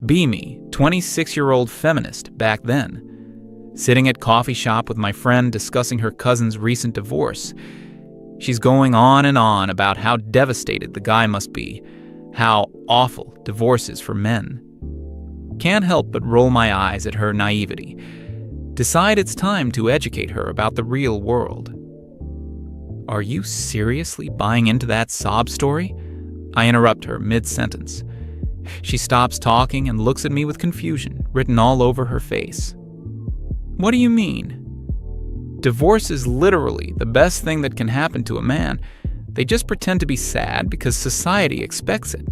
Be me, 26-year-old feminist back then. Sitting at coffee shop with my friend discussing her cousin's recent divorce. She's going on and on about how devastated the guy must be, how awful divorce is for men. Can't help but roll my eyes at her naivety. Decide it's time to educate her about the real world. Are you seriously buying into that sob story? I interrupt her mid-sentence. She stops talking and looks at me with confusion written all over her face. What do you mean? Divorce is literally the best thing that can happen to a man. They just pretend to be sad because society expects it.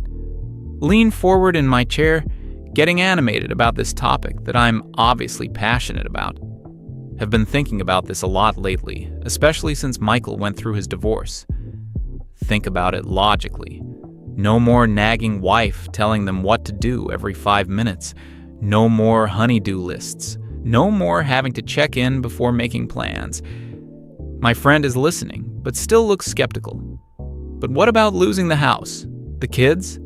Lean forward in my chair, getting animated about this topic that I'm obviously passionate about. Have been thinking about this a lot lately, especially since Michael went through his divorce. Think about it logically. No more nagging wife telling them what to do every 5 minutes. No more honey-do lists. No more having to check in before making plans. My friend is listening, but still looks skeptical. But what about losing the house? The kids?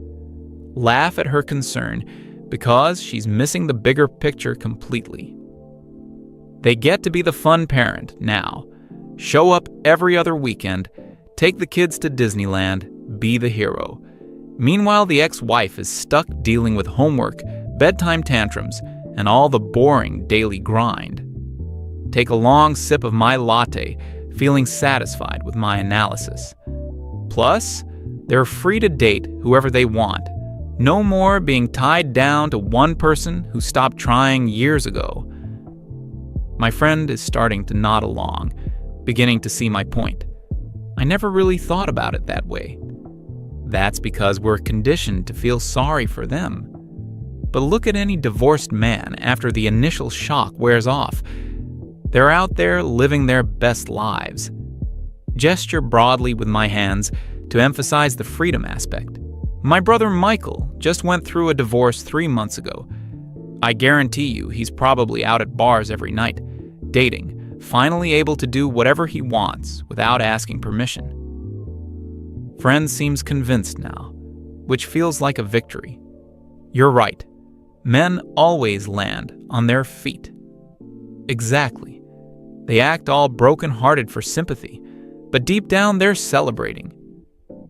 Laugh at her concern because she's missing the bigger picture completely. They get to be the fun parent now. Show up every other weekend, take the kids to Disneyland, be the hero. Meanwhile, the ex-wife is stuck dealing with homework, bedtime tantrums, and all the boring daily grind. Take a long sip of my latte, feeling satisfied with my analysis. Plus, they're free to date whoever they want. No more being tied down to one person who stopped trying years ago. My friend is starting to nod along, beginning to see my point. I never really thought about it that way. That's because we're conditioned to feel sorry for them. But look at any divorced man after the initial shock wears off. They're out there living their best lives. Gesture broadly with my hands to emphasize the freedom aspect. My brother Michael just went through a divorce 3 months ago. I guarantee you he's probably out at bars every night, dating, finally able to do whatever he wants without asking permission. Friend seems convinced now, which feels like a victory. You're right. Men always land on their feet. Exactly. They act all broken-hearted for sympathy, but deep down they're celebrating.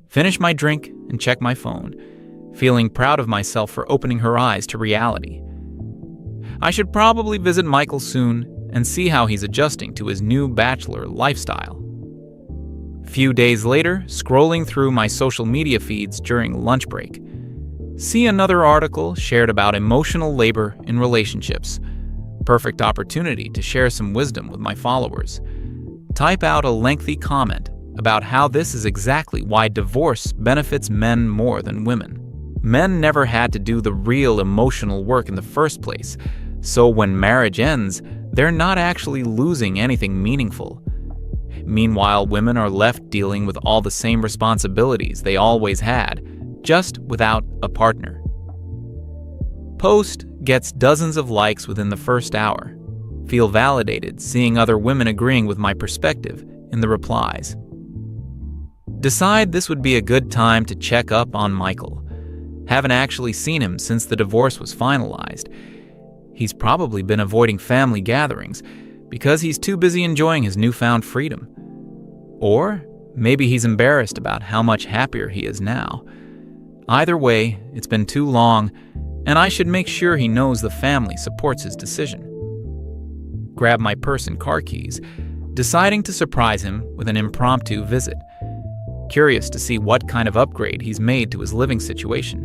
Finish my drink and check my phone, feeling proud of myself for opening her eyes to reality. I should probably visit Michael soon and see how he's adjusting to his new bachelor lifestyle. Few days later, scrolling through my social media feeds during lunch break, see another article shared about emotional labor in relationships. Perfect opportunity to share some wisdom with my followers. Type out a lengthy comment about how this is exactly why divorce benefits men more than women. Men never had to do the real emotional work in the first place, so when marriage ends, they're not actually losing anything meaningful. Meanwhile, women are left dealing with all the same responsibilities they always had, just without a partner. Post gets dozens of likes within the first hour. Feel validated seeing other women agreeing with my perspective in the replies. Decide this would be a good time to check up on Michael. Haven't actually seen him since the divorce was finalized. He's probably been avoiding family gatherings because he's too busy enjoying his newfound freedom. Or maybe he's embarrassed about how much happier he is now. Either way, it's been too long, and I should make sure he knows the family supports his decision. Grab my purse and car keys, deciding to surprise him with an impromptu visit. Curious to see what kind of upgrade he's made to his living situation.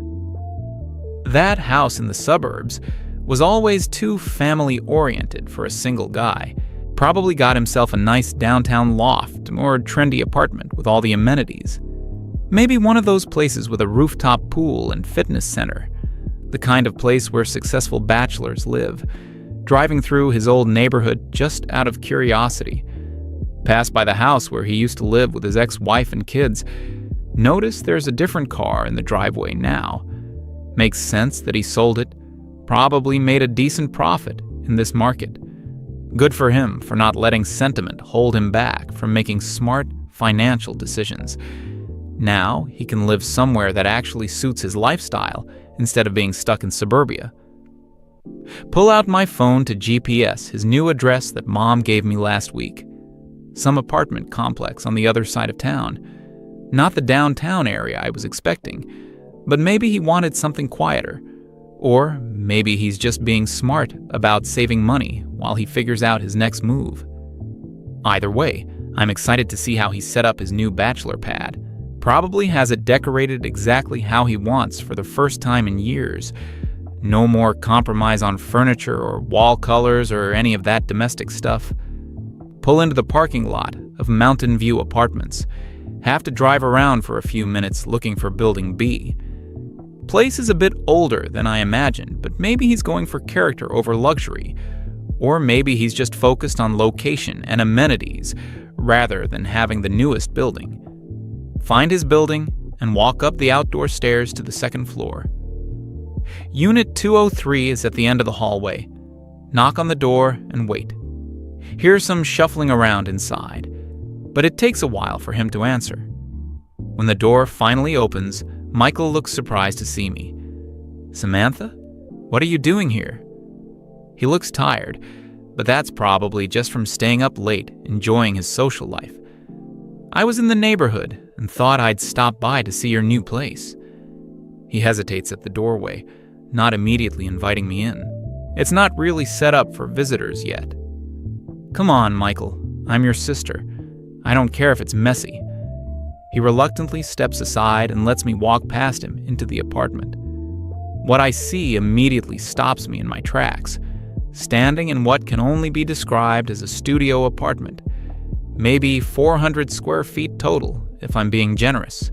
That house in the suburbs was always too family-oriented for a single guy. Probably got himself a nice downtown loft or trendy apartment with all the amenities. Maybe one of those places with a rooftop pool and fitness center. The kind of place where successful bachelors live. Driving through his old neighborhood just out of curiosity. Passed by the house where he used to live with his ex-wife and kids. Notice there's a different car in the driveway now. Makes sense that he sold it. Probably made a decent profit in this market. Good for him for not letting sentiment hold him back from making smart financial decisions. Now he can live somewhere that actually suits his lifestyle instead of being stuck in suburbia, Pull out my phone to GPS his new address that Mom gave me last week. Some apartment complex on the other side of town. Not the downtown area I was expecting, but maybe he wanted something quieter. Or maybe he's just being smart about saving money while he figures out his next move. Either way, I'm excited to see how he set up his new bachelor pad. Probably has it decorated exactly how he wants for the first time in years. No more compromise on furniture or wall colors or any of that domestic stuff. Pull into the parking lot of Mountain View Apartments. Have to drive around for a few minutes looking for Building B. Place is a bit older than I imagined, but maybe he's going for character over luxury. Or maybe he's just focused on location and amenities rather than having the newest building. Find his building and walk up the outdoor stairs to the second floor. Unit 203 is at the end of the hallway. Knock on the door and wait. Hear some shuffling around inside, but it takes a while for him to answer. When the door finally opens, Michael looks surprised to see me. "Samantha, what are you doing here?" He looks tired, but that's probably just from staying up late, enjoying his social life. "I was in the neighborhood and thought I'd stop by to see your new place." He hesitates at the doorway, not immediately inviting me in. It's not really set up for visitors yet. "Come on, Michael. I'm your sister. I don't care if it's messy." He reluctantly steps aside and lets me walk past him into the apartment. What I see immediately stops me in my tracks, standing in what can only be described as a studio apartment. Maybe 400 square feet total, if I'm being generous.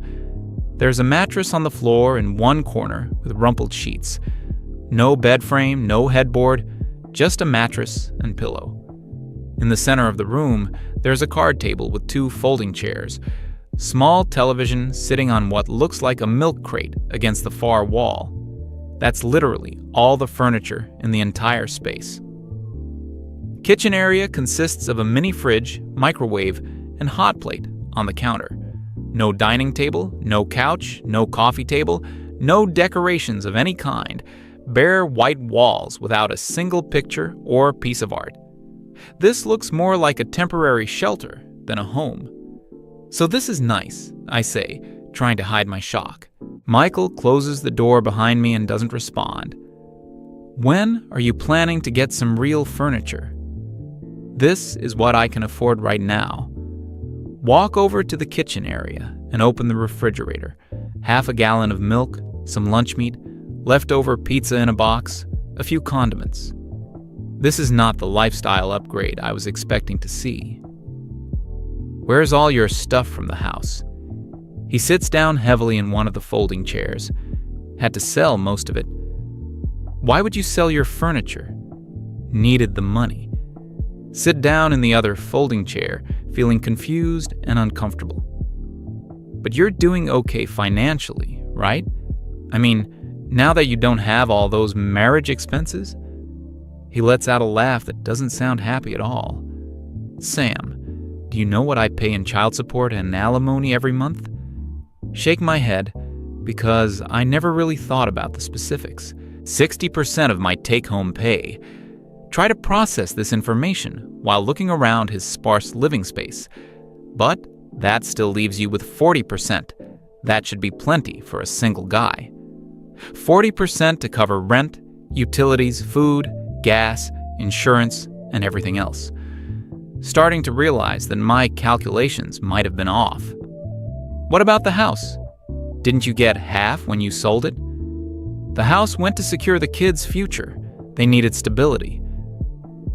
There's a mattress on the floor in one corner with rumpled sheets. No bed frame, no headboard, just a mattress and pillow. In the center of the room, there's a card table with 2 folding chairs. Small television sitting on what looks like a milk crate against the far wall. That's literally all the furniture in the entire space. Kitchen area consists of a mini fridge, microwave, and hot plate on the counter. No dining table, no couch, no coffee table, no decorations of any kind. Bare white walls without a single picture or piece of art. This looks more like a temporary shelter than a home. "So this is nice," I say, trying to hide my shock. Michael closes the door behind me and doesn't respond. "When are you planning to get some real furniture?" "This is what I can afford right now." Walk over to the kitchen area and open the refrigerator. Half a gallon of milk, some lunch meat, leftover pizza in a box, a few condiments. This is not the lifestyle upgrade I was expecting to see. "Where's all your stuff from the house?" He sits down heavily in one of the folding chairs. Had to sell most of it. "Why would you sell your furniture?" "Needed the money." Sit down in the other folding chair, feeling confused and uncomfortable. "But you're doing okay financially, right? I mean, now that you don't have all those marriage expenses?" He lets out a laugh that doesn't sound happy at all. "Sam, do you know what I pay in child support and alimony every month?" Shake my head, because I never really thought about the specifics. 60% of my take-home pay. Try to process this information while looking around his sparse living space. But that still leaves you with 40%. That should be plenty for a single guy. 40% to cover rent, utilities, food, gas, insurance, and everything else. Starting to realize that my calculations might have been off. "What about the house? Didn't you get half when you sold it?" "The house went to secure the kids' future. They needed stability."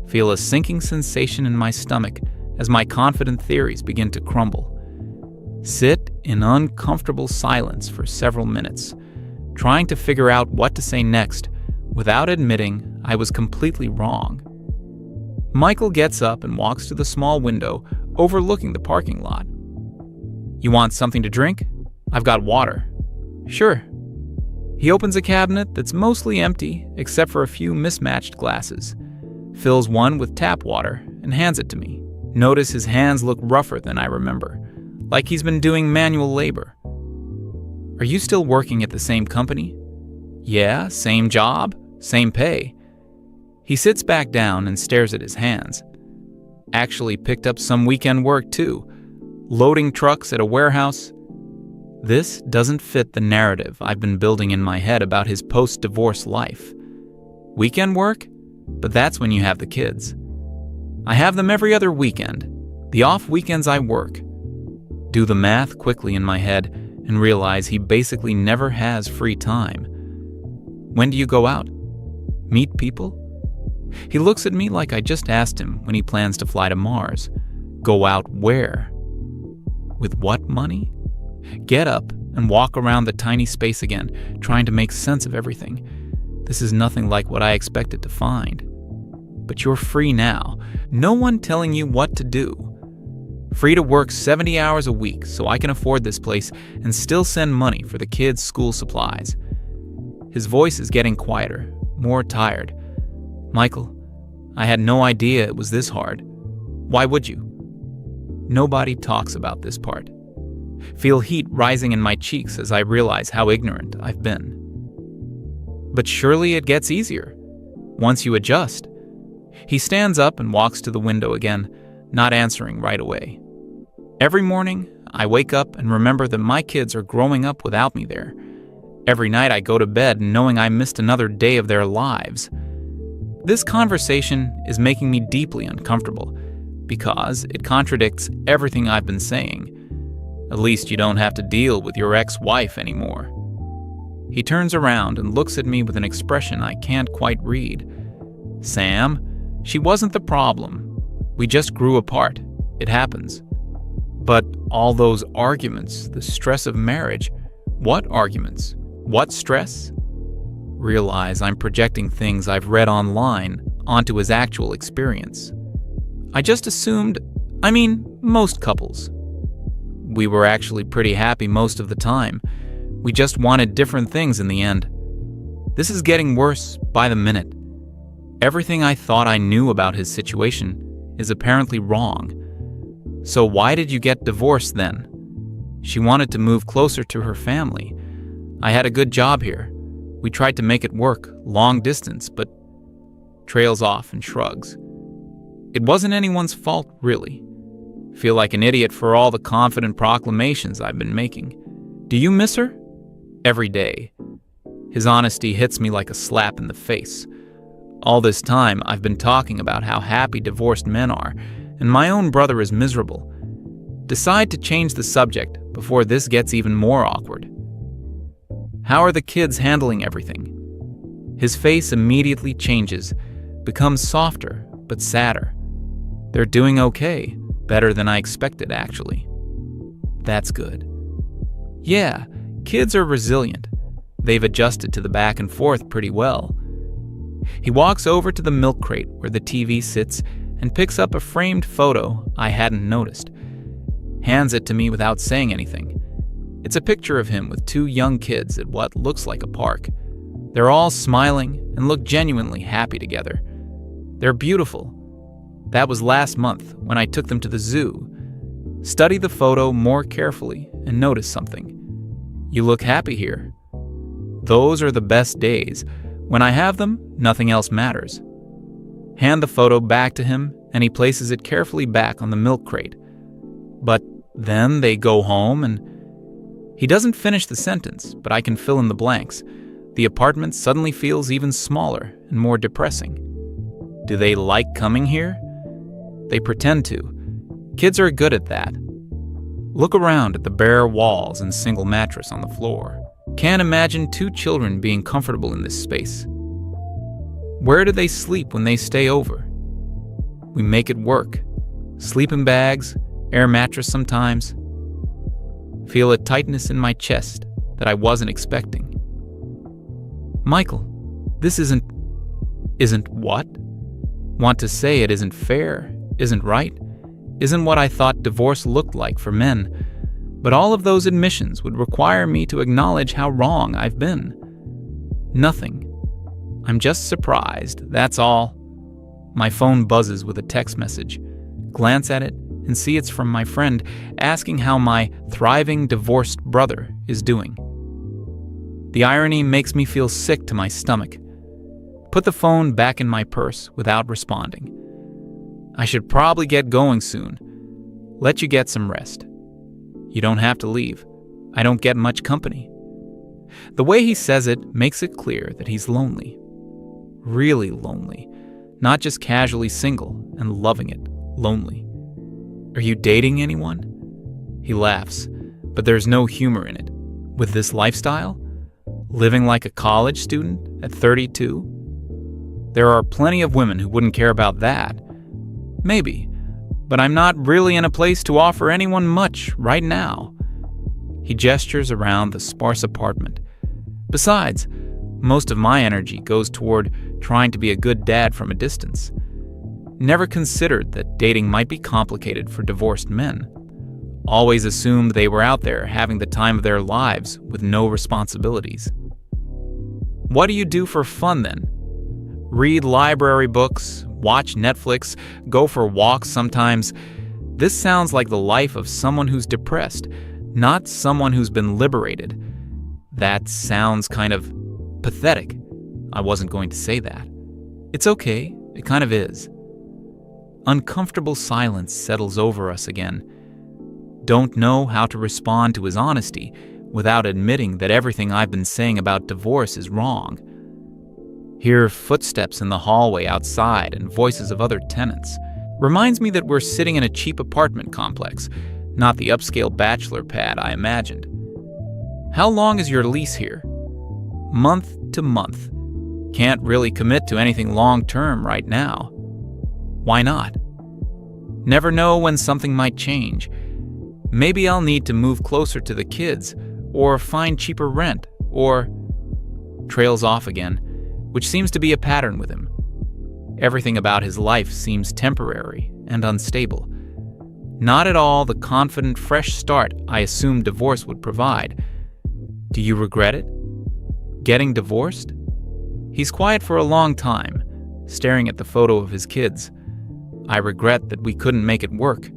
Feel a sinking sensation in my stomach as my confident theories begin to crumble. Sit in uncomfortable silence for several minutes, trying to figure out what to say next without admitting I was completely wrong. Michael gets up and walks to the small window overlooking the parking lot. "You want something to drink? I've got water." "Sure." He opens a cabinet that's mostly empty except for a few mismatched glasses, fills one with tap water, and hands it to me. Notice his hands look rougher than I remember, like he's been doing manual labor. "Are you still working at the same company?" "Yeah, same job, same pay." He sits back down and stares at his hands. Actually picked up some weekend work too, loading trucks at a warehouse. This doesn't fit the narrative I've been building in my head about his post-divorce life. Weekend work? But that's when you have the kids. I have them every other weekend. The off weekends I work. Do the math quickly in my head and realize he basically never has free time. When do you go out? Meet people? He looks at me like I just asked him when he plans to fly to Mars. Go out where? With what money? Get up and walk around the tiny space again, trying to make sense of everything. This is nothing like what I expected to find. But you're free now. No one telling you what to do. Free to work 70 hours a week so I can afford this place and still send money for the kids' school supplies. His voice is getting quieter, more tired. Michael, I had no idea it was this hard. Why would you? Nobody talks about this part. Feel heat rising in my cheeks as I realize how ignorant I've been. But surely it gets easier, once you adjust. He stands up and walks to the window again, not answering right away. Every morning, I wake up and remember that my kids are growing up without me there. Every night I go to bed knowing I missed another day of their lives. This conversation is making me deeply uncomfortable because it contradicts everything I've been saying. At least you don't have to deal with your ex-wife anymore. He turns around and looks at me with an expression I can't quite read. Sam, she wasn't the problem. We just grew apart. It happens. But all those arguments, the stress of marriage, what arguments? What stress? Realize I'm projecting things I've read online onto his actual experience. I just assumed, most couples. We were actually pretty happy most of the time. We just wanted different things in the end. This is getting worse by the minute. Everything I thought I knew about his situation is apparently wrong. So why did you get divorced then? She wanted to move closer to her family. I had a good job here. We tried to make it work, long distance, but trails off and shrugs. It wasn't anyone's fault, really. Feel like an idiot for all the confident proclamations I've been making. Do you miss her? Every day. His honesty hits me like a slap in the face. All this time, I've been talking about how happy divorced men are, and my own brother is miserable. Decide to change the subject before this gets even more awkward. How are the kids handling everything? His face immediately changes, becomes softer but sadder. They're doing okay, better than I expected actually. That's good. Yeah, kids are resilient. They've adjusted to the back and forth pretty well. He walks over to the milk crate where the TV sits and picks up a framed photo I hadn't noticed. Hands it to me without saying anything. It's a picture of him with two young kids at what looks like a park. They're all smiling and look genuinely happy together. They're beautiful. That was last month when I took them to the zoo. Study the photo more carefully and notice something. You look happy here. Those are the best days. When I have them, nothing else matters. Hand the photo back to him, and he places it carefully back on the milk crate. But then they go home and... He doesn't finish the sentence, but I can fill in the blanks. The apartment suddenly feels even smaller and more depressing. Do they like coming here? They pretend to. Kids are good at that. Look around at the bare walls and single mattress on the floor. Can't imagine two children being comfortable in this space. Where do they sleep when they stay over? We make it work. Sleeping bags, air mattress sometimes. Feel a tightness in my chest that I wasn't expecting. Michael, this isn't what? Want to say it isn't fair, isn't right, isn't what I thought divorce looked like for men, but all of those admissions would require me to acknowledge how wrong I've been. Nothing. I'm just surprised, that's all. My phone buzzes with a text message. Glance at it and see it's from my friend asking how my thriving divorced brother is doing. The irony makes me feel sick to my stomach. put the phone back in my purse without responding. I should probably get going soon. Let you get some rest. You don't have to leave. I don't get much company. The way he says it makes it clear that he's lonely. Really lonely. Not just casually single and loving it. Lonely. Are you dating anyone? He laughs, but there's no humor in it. With this lifestyle? Living like a college student at 32? There are plenty of women who wouldn't care about that. Maybe, but I'm not really in a place to offer anyone much right now. He gestures around the sparse apartment. Besides, most of my energy goes toward trying to be a good dad from a distance. Never considered that dating might be complicated for divorced men. Always assumed they were out there having the time of their lives with no responsibilities. What do you do for fun then? Read library books, watch Netflix, go for walks sometimes. This sounds like the life of someone who's depressed, not someone who's been liberated. That sounds kind of pathetic. I wasn't going to say that. It's okay, it kind of is. Uncomfortable silence settles over us again. Don't know how to respond to his honesty without admitting that everything I've been saying about divorce is wrong. Hear footsteps in the hallway outside and voices of other tenants. Reminds me that we're sitting in a cheap apartment complex, not the upscale bachelor pad I imagined. How long is your lease here? Month to month. Can't really commit to anything long-term right now. Why not? Never know when something might change. Maybe I'll need to move closer to the kids, or find cheaper rent, or... Trails off again, which seems to be a pattern with him. Everything about his life seems temporary and unstable. Not at all the confident, fresh start I assumed divorce would provide. Do you regret it? Getting divorced? He's quiet for a long time, staring at the photo of his kids. I regret that we couldn't make it work,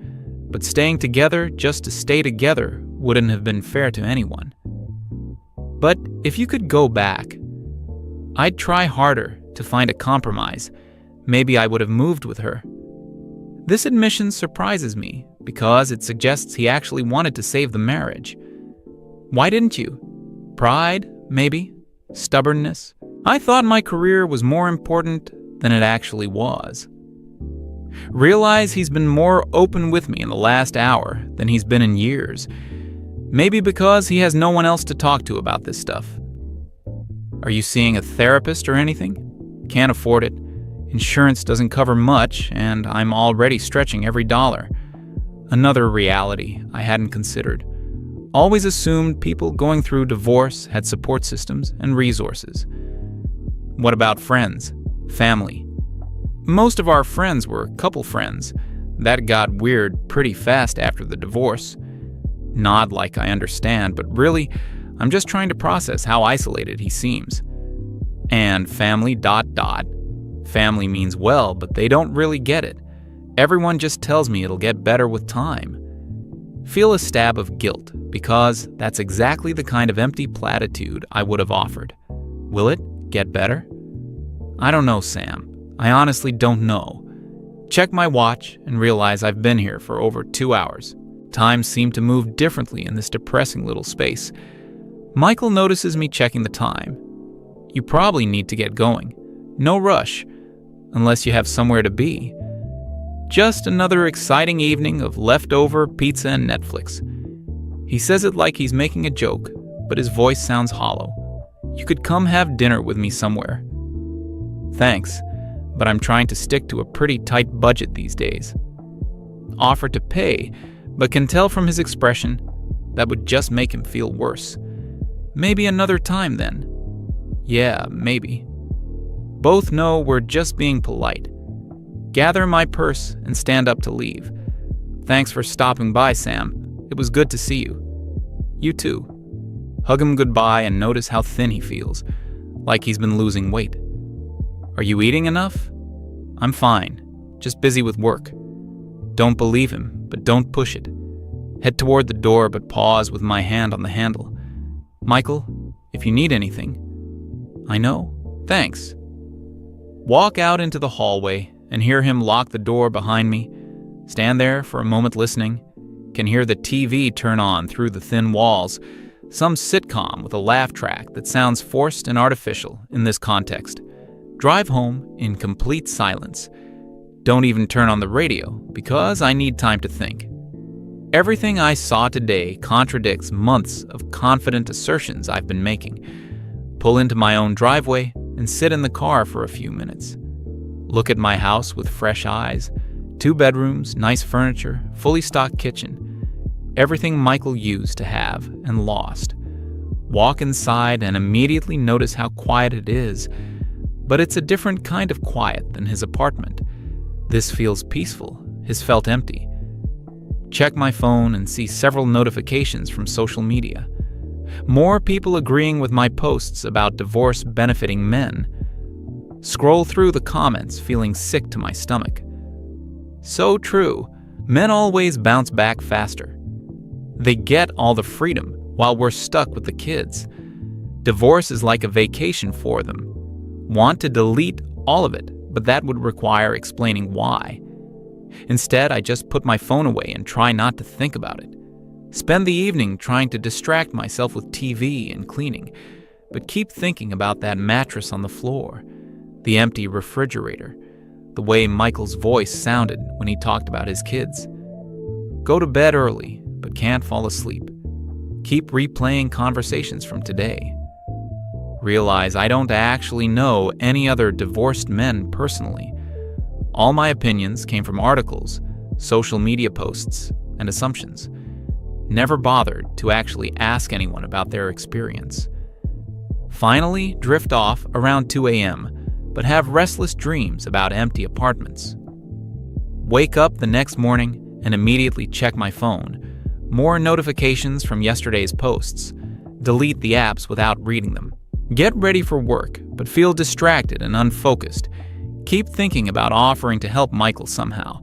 but staying together just to stay together wouldn't have been fair to anyone. But if you could go back, I'd try harder to find a compromise. Maybe I would have moved with her. This admission surprises me because it suggests he actually wanted to save the marriage. Why didn't you? Pride, maybe? Stubbornness? I thought my career was more important than it actually was. Realize he's been more open with me in the last hour than he's been in years. Maybe because he has no one else to talk to about this stuff. Are you seeing a therapist or anything? Can't afford it. Insurance doesn't cover much, and I'm already stretching every dollar. Another reality I hadn't considered. Always assumed people going through divorce had support systems and resources. What about friends? Family? Most of our friends were couple friends. That got weird pretty fast after the divorce. Nod like I understand, but really, I'm just trying to process how isolated he seems. And family ... Family means well, but they don't really get it. Everyone just tells me it'll get better with time. Feel a stab of guilt, because that's exactly the kind of empty platitude I would have offered. Will it get better? I don't know, Sam. I honestly don't know. Check my watch and realize I've been here for over 2 hours. Time seemed to move differently in this depressing little space. Michael notices me checking the time. You probably need to get going. No rush, unless you have somewhere to be. Just another exciting evening of leftover pizza and Netflix. He says it like he's making a joke, but his voice sounds hollow. You could come have dinner with me somewhere. Thanks, but I'm trying to stick to a pretty tight budget these days. Offer to pay, but can tell from his expression that would just make him feel worse. Maybe another time then. Yeah, maybe. Both know we're just being polite. Gather my purse and stand up to leave. Thanks for stopping by, Sam. It was good to see you. You too. Hug him goodbye and notice how thin he feels, like he's been losing weight. Are you eating enough? I'm fine, just busy with work. Don't believe him, but don't push it. Head toward the door, but pause with my hand on the handle. Michael, if you need anything. I know. Thanks. Walk out into the hallway and hear him lock the door behind me. Stand there for a moment listening. Can hear the TV turn on through the thin walls. Some sitcom with a laugh track that sounds forced and artificial in this context. Drive home in complete silence. Don't even turn on the radio because I need time to think. Everything I saw today contradicts months of confident assertions I've been making. Pull into my own driveway and sit in the car for a few minutes. Look at my house with fresh eyes. 2 bedrooms, nice furniture, fully stocked kitchen. Everything Michael used to have and lost. Walk inside and immediately notice how quiet it is. But it's a different kind of quiet than his apartment. This feels peaceful. His felt empty. Check my phone and see several notifications from social media. More people agreeing with my posts about divorce benefiting men. Scroll through the comments feeling sick to my stomach. So true. Men always bounce back faster. They get all the freedom while we're stuck with the kids. Divorce is like a vacation for them. Want to delete all of it, but that would require explaining why. Instead, I just put my phone away and try not to think about it. Spend the evening trying to distract myself with TV and cleaning, but keep thinking about that mattress on the floor, the empty refrigerator, the way Michael's voice sounded when he talked about his kids. Go to bed early, but can't fall asleep. Keep replaying conversations from today. Realize I don't actually know any other divorced men personally. All my opinions came from articles, social media posts, and assumptions. Never bothered to actually ask anyone about their experience. Finally, drift off around 2 a.m., but have restless dreams about empty apartments. Wake up the next morning and immediately check my phone. More notifications from yesterday's posts. Delete the apps without reading them. Get ready for work, but feel distracted and unfocused. Keep thinking about offering to help Michael somehow.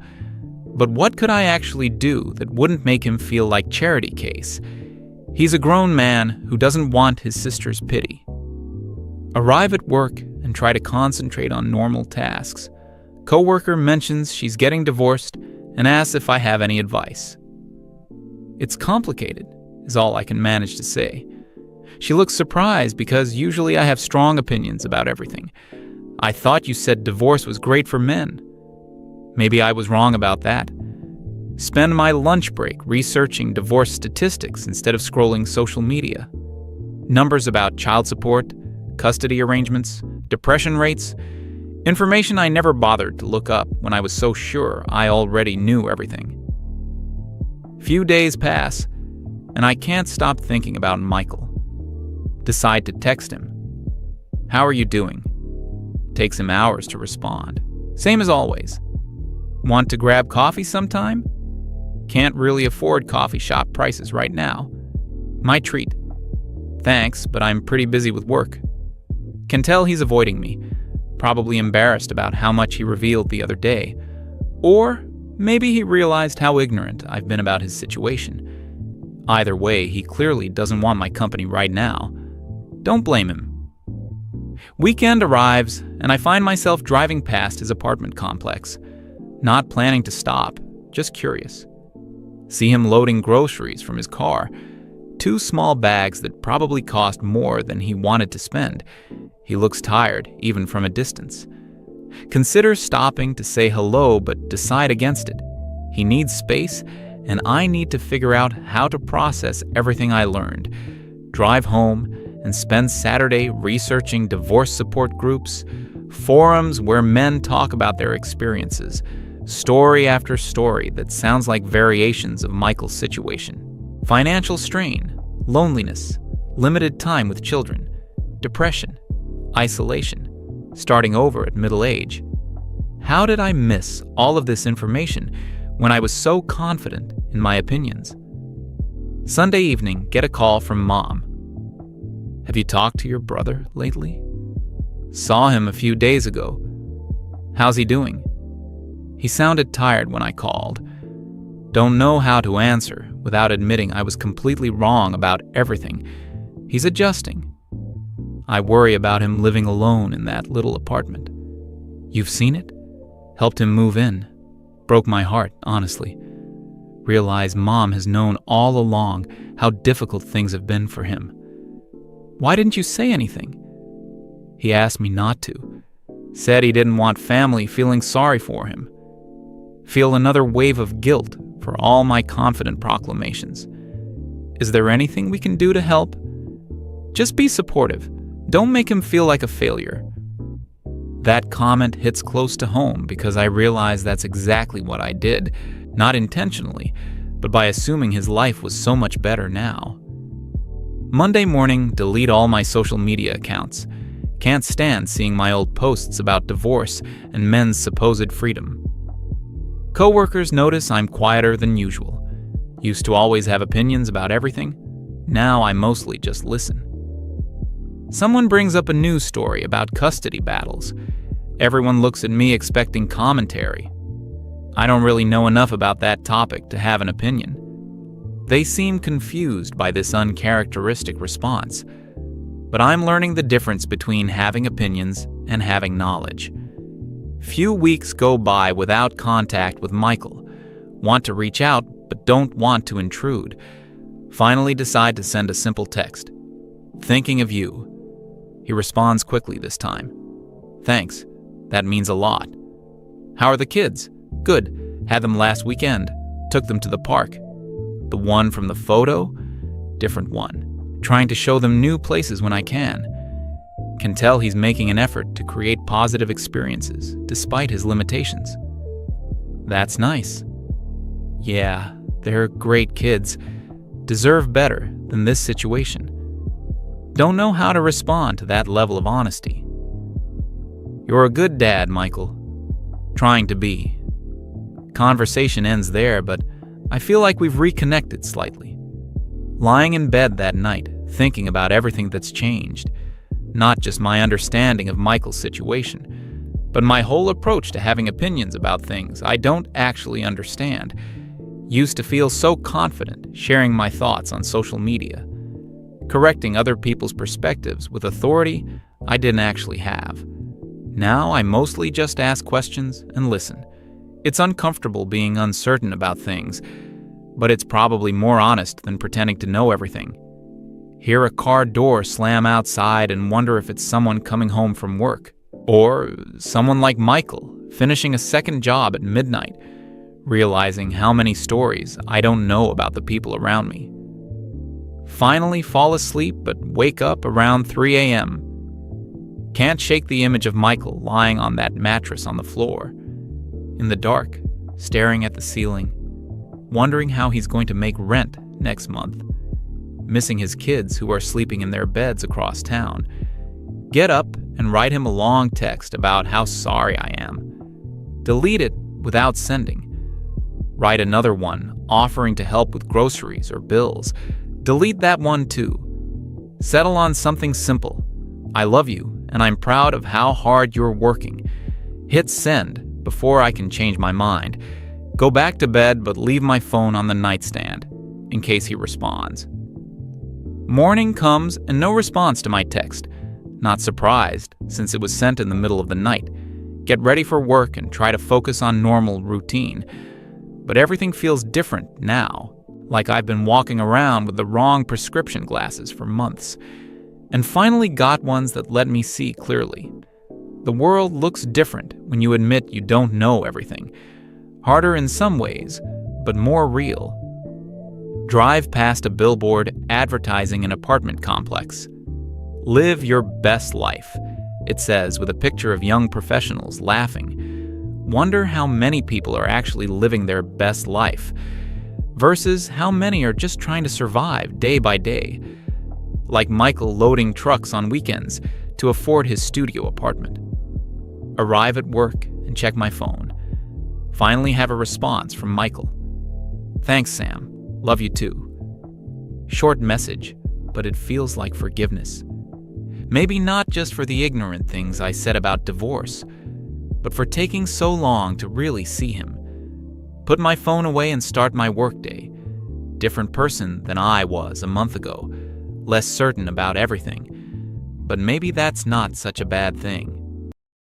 But what could I actually do that wouldn't make him feel like charity case? He's a grown man who doesn't want his sister's pity. Arrive at work and try to concentrate on normal tasks. Coworker mentions she's getting divorced and asks if I have any advice. It's complicated, is all I can manage to say. She looks surprised because usually I have strong opinions about everything. I thought you said divorce was great for men. Maybe I was wrong about that. Spend my lunch break researching divorce statistics instead of scrolling social media. Numbers about child support, custody arrangements, depression rates, information I never bothered to look up when I was so sure I already knew everything. Few days pass, and I can't stop thinking about Michael. Decide to text him. How are you doing? Takes him hours to respond. Same as always. Want to grab coffee sometime? Can't really afford coffee shop prices right now. My treat. Thanks, but I'm pretty busy with work. Can tell he's avoiding me, probably embarrassed about how much he revealed the other day. Or maybe he realized how ignorant I've been about his situation. Either way, he clearly doesn't want my company right now. Don't blame him. Weekend arrives, and I find myself driving past his apartment complex. Not planning to stop, just curious. See him loading groceries from his car. 2 small bags that probably cost more than he wanted to spend. He looks tired, even from a distance. Consider stopping to say hello, but decide against it. He needs space, and I need to figure out how to process everything I learned. Drive home and spend Saturday researching divorce support groups, forums where men talk about their experiences, story after story that sounds like variations of Michael's situation. Financial strain, loneliness, limited time with children, depression, isolation, starting over at middle age. How did I miss all of this information when I was so confident in my opinions? Sunday evening, get a call from Mom. Have you talked to your brother lately? Saw him a few days ago. How's he doing? He sounded tired when I called. Don't know how to answer without admitting I was completely wrong about everything. He's adjusting. I worry about him living alone in that little apartment. You've seen it? Helped him move in. Broke my heart, honestly. Realize Mom has known all along how difficult things have been for him. Why didn't you say anything? He asked me not to. Said he didn't want family feeling sorry for him. Feel another wave of guilt for all my confident proclamations. Is there anything we can do to help? Just be supportive. Don't make him feel like a failure. That comment hits close to home because I realize that's exactly what I did, not intentionally, but by assuming his life was so much better now. Monday morning, delete all my social media accounts. Can't stand seeing my old posts about divorce and men's supposed freedom. Coworkers notice I'm quieter than usual. Used to always have opinions about everything. Now I mostly just listen. Someone brings up a news story about custody battles. Everyone looks at me expecting commentary. I don't really know enough about that topic to have an opinion. They seem confused by this uncharacteristic response. But I'm learning the difference between having opinions and having knowledge. Few weeks go by without contact with Michael. Want to reach out, but don't want to intrude. Finally decide to send a simple text. Thinking of you. He responds quickly this time. Thanks. That means a lot. How are the kids? Good. Had them last weekend. Took them to the park. The one from the photo? Different one. Trying to show them new places when I can. Can tell he's making an effort to create positive experiences, despite his limitations. That's nice. Yeah, they're great kids. Deserve better than this situation. Don't know how to respond to that level of honesty. You're a good dad, Michael. Trying to be. Conversation ends there, but I feel like we've reconnected slightly. Lying in bed that night, thinking about everything that's changed. Not just my understanding of Michael's situation, but my whole approach to having opinions about things I don't actually understand. Used to feel so confident sharing my thoughts on social media. Correcting other people's perspectives with authority I didn't actually have. Now I mostly just ask questions and listen. It's uncomfortable being uncertain about things, but it's probably more honest than pretending to know everything. Hear a car door slam outside and wonder if it's someone coming home from work. Or someone like Michael, finishing a second job at midnight, realizing how many stories I don't know about the people around me. Finally fall asleep but wake up around 3 a.m. Can't shake the image of Michael lying on that mattress on the floor. In the dark, staring at the ceiling, wondering how he's going to make rent next month. Missing his kids who are sleeping in their beds across town. Get up and write him a long text about how sorry I am. Delete it without sending. Write another one offering to help with groceries or bills. Delete that one too. Settle on something simple. I love you and I'm proud of how hard you're working. Hit send before I can change my mind. Go back to bed but leave my phone on the nightstand in case he responds. Morning comes and no response to my text. Not surprised, since it was sent in the middle of the night. Get ready for work and try to focus on normal routine. But everything feels different now, like I've been walking around with the wrong prescription glasses for months. And finally got ones that let me see clearly. The world looks different when you admit you don't know everything. Harder in some ways, but more real. Drive past a billboard advertising an apartment complex. Live your best life, it says with a picture of young professionals laughing. Wonder how many people are actually living their best life, versus how many are just trying to survive day by day. Like Michael loading trucks on weekends to afford his studio apartment. Arrive at work and check my phone. Finally have a response from Michael. Thanks, Sam. Love you too. Short message, but it feels like forgiveness. Maybe not just for the ignorant things I said about divorce, but for taking so long to really see him. Put my phone away and start my workday. Different person than I was a month ago, less certain about everything. But maybe that's not such a bad thing.